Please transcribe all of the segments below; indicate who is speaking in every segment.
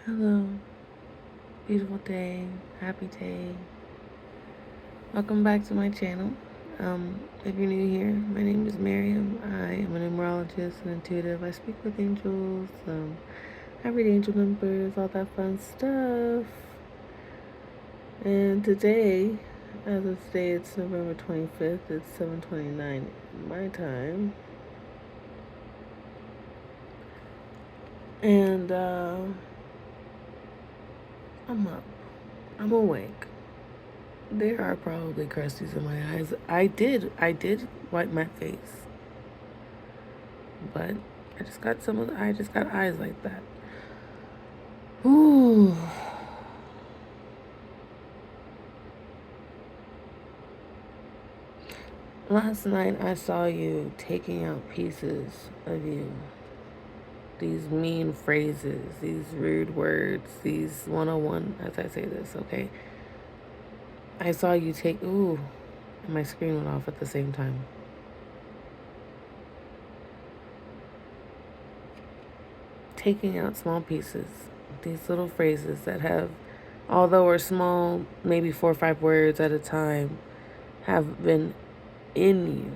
Speaker 1: Hello, beautiful day, happy day. Welcome back to my channel. If you're new here, my name is Miriam. I am a numerologist and intuitive. I speak with angels. I read angel numbers, all that fun stuff. And today, as of today, it's November 25th. It's 7:29 my time. And I'm up. I'm awake. There are probably crusties in my eyes. I did wipe my face, but I just got eyes like that. Ooh. Last night I saw you taking out pieces of you. These mean phrases, these rude words, these 101, as I say this, okay? I saw you take, and my screen went off at the same time. Taking out small pieces, these little phrases that have, although are small, maybe 4 or 5 words at a time, have been in you.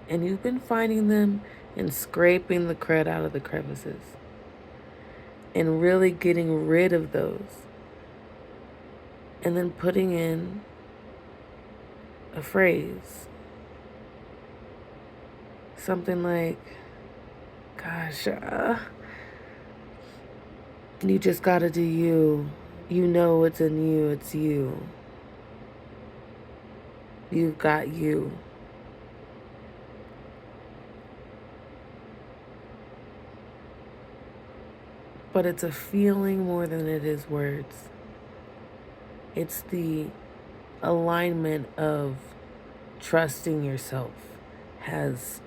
Speaker 1: And you've been finding them and scraping the crud out of the crevices. And really getting rid of those. And then putting in a phrase. Something like, gosh, you just gotta do you. You know it's in you, it's you. You've got you. But it's a feeling more than it is words. It's the alignment of trusting yourself has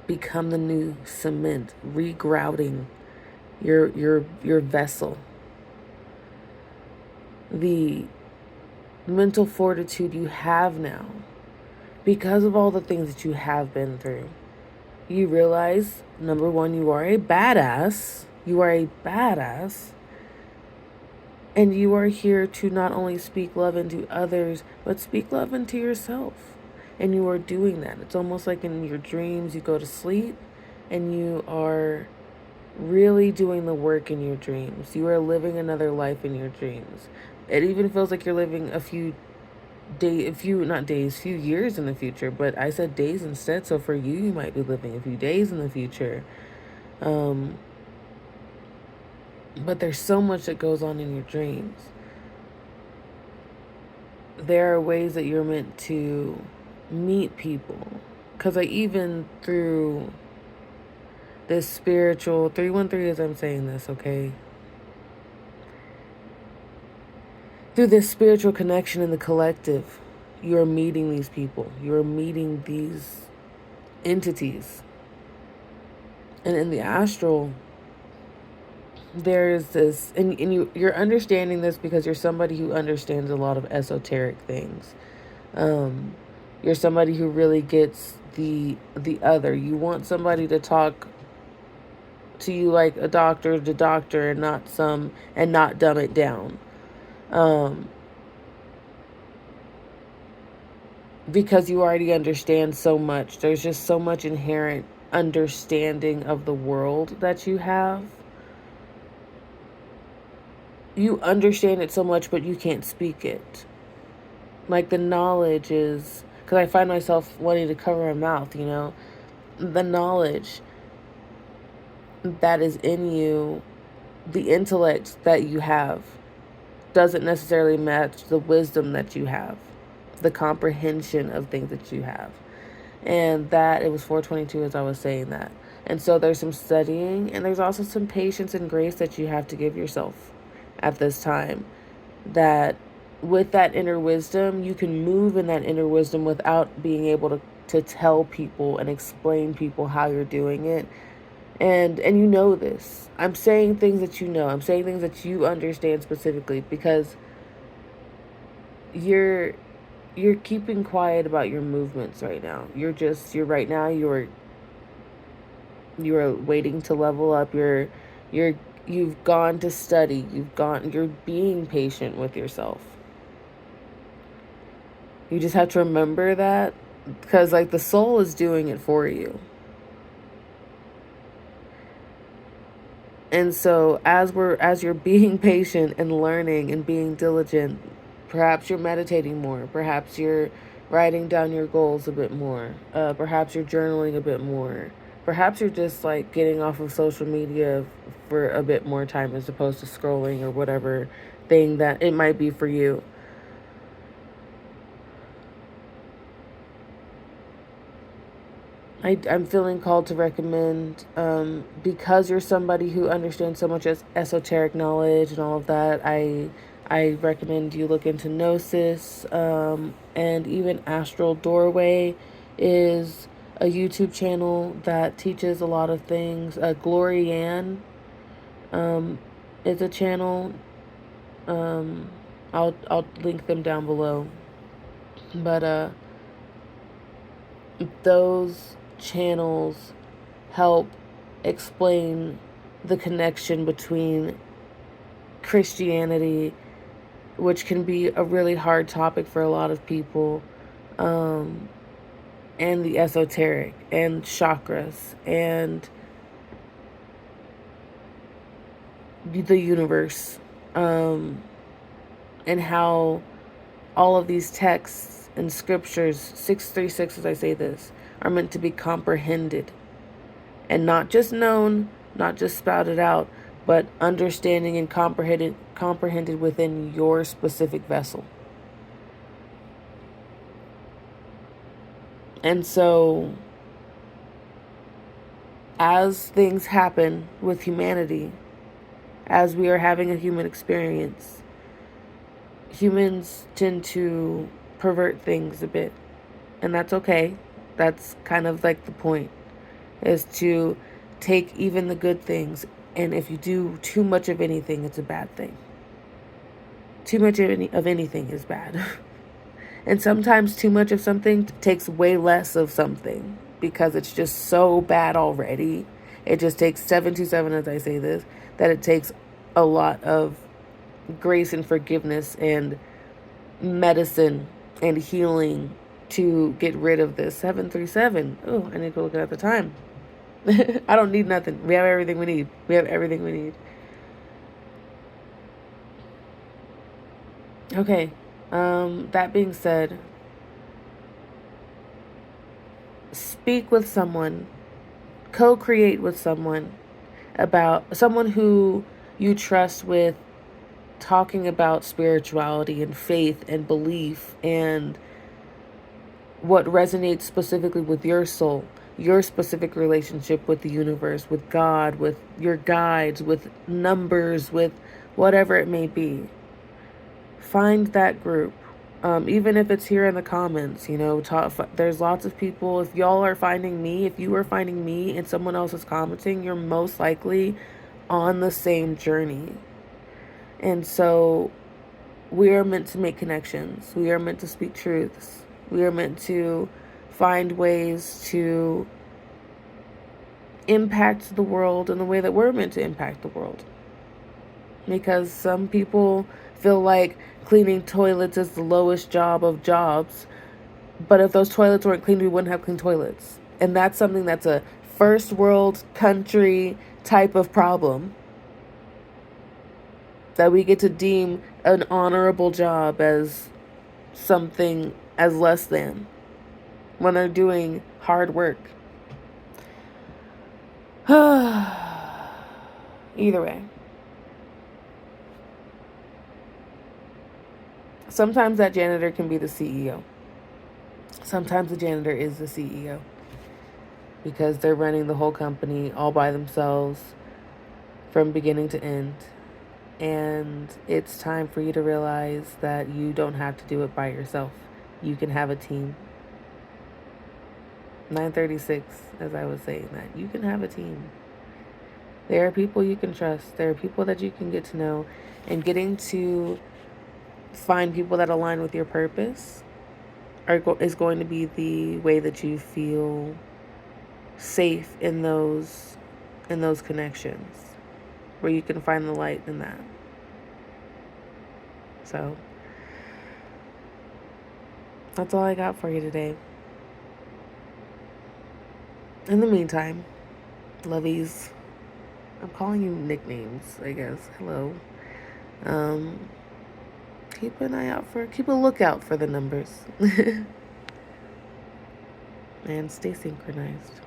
Speaker 1: become the new cement, regrouting your vessel. The mental fortitude you have now, because of all the things that you have been through, you realize, number one, you are a badass. You are a badass. And you are here to not only speak love into others, but speak love into yourself. And you are doing that. It's almost like in your dreams, you go to sleep and you are really doing the work in your dreams. You are living another life in your dreams. It even feels like you're living a few years in the future, but I said days instead. So for you, you might be living a few days in the future. But there's so much that goes on in your dreams. There are ways that you're meant to meet people. Because even through this spiritual 313, as I'm saying this, okay? Through this spiritual connection in the collective, you're meeting these people. You're meeting these entities. And in the astral, there's this, and you're understanding this because you're somebody who understands a lot of esoteric things. You're somebody who really gets the other. You want somebody to talk to you like a doctor to doctor, and not dumb it down. Because you already understand so much. There's just so much inherent understanding of the world that you have. You understand it so much, but you can't speak it. Like the knowledge is, because I find myself wanting to cover my mouth, the knowledge that is in you, the intellect that you have, doesn't necessarily match the wisdom that you have, the comprehension of things that you have. And that, it was 422 as I was saying that. And so there's some studying, and there's also some patience and grace that you have to give yourself at this time. That with that inner wisdom, you can move in that inner wisdom without being able to tell people and explain people how you're doing it. And you know this. I'm saying things that you know. I'm saying things that you understand specifically because you're keeping quiet about your movements right now. You're waiting to level up. You're You've gone to study. You're being patient with yourself. You just have to remember that, because like the soul is doing it for you. And so as you're being patient and learning and being diligent, perhaps you're meditating more, perhaps you're writing down your goals a bit more, perhaps you're journaling a bit more, perhaps you're just like getting off of social media for a bit more time as opposed to scrolling or whatever thing that it might be for you. I'm feeling called to recommend, because you're somebody who understands so much as esoteric knowledge and all of that, I recommend you look into Gnosis, and even Astral Doorway is a YouTube channel that teaches a lot of things. Glory Ann, is a channel. Um, I'll link them down below. But those channels help explain the connection between Christianity, which can be a really hard topic for a lot of people, and the esoteric and chakras and the universe, and how all of these texts and scriptures, 636 as I say this, are meant to be comprehended and not just known, not just spouted out, but understanding and comprehended within your specific vessel. And so as things happen with humanity, as we are having a human experience, humans tend to pervert things a bit. And that's okay. That's kind of like the point, is to take even the good things, and if you do too much of anything, it's a bad thing. Too much of anything is bad. And sometimes too much of something takes way less of something because it's just so bad already. It just takes 727, as I say this, that it takes a lot of grace and forgiveness and medicine and healing to get rid of this. 737. Oh, I need to look at the time. I don't need nothing. We have everything we need. We have everything we need. Okay. That being said, speak with someone, co-create with someone, about someone who you trust, with talking about spirituality and faith and belief and what resonates specifically with your soul, your specific relationship with the universe, with God, with your guides, with numbers, with whatever it may be. Find that group. Even if it's here in the comments, there's lots of people. If y'all are finding me, if you are finding me and someone else is commenting, you're most likely on the same journey. And so we are meant to make connections. We are meant to speak truths. We are meant to find ways to impact the world in the way that we're meant to impact the world. Because some people feel like cleaning toilets is the lowest job of jobs. But if those toilets weren't clean, we wouldn't have clean toilets. And that's something that's a first world country type of problem that we get to deem an honorable job as something as less than when they're doing hard work. Either way. Sometimes that janitor can be the CEO. Sometimes the janitor is the CEO because they're running the whole company all by themselves from beginning to end. And it's time for you to realize that you don't have to do it by yourself. You can have a team. 936, as I was saying that. You can have a team. There are people you can trust. There are people that you can get to know. And getting to find people that align with your purpose is going to be the way that you feel safe in those connections. where you can find the light in that. So that's all I got for you today. In the meantime, lovies, I'm calling you nicknames, I guess. Hello. Um, keep a lookout for the numbers. And stay synchronized.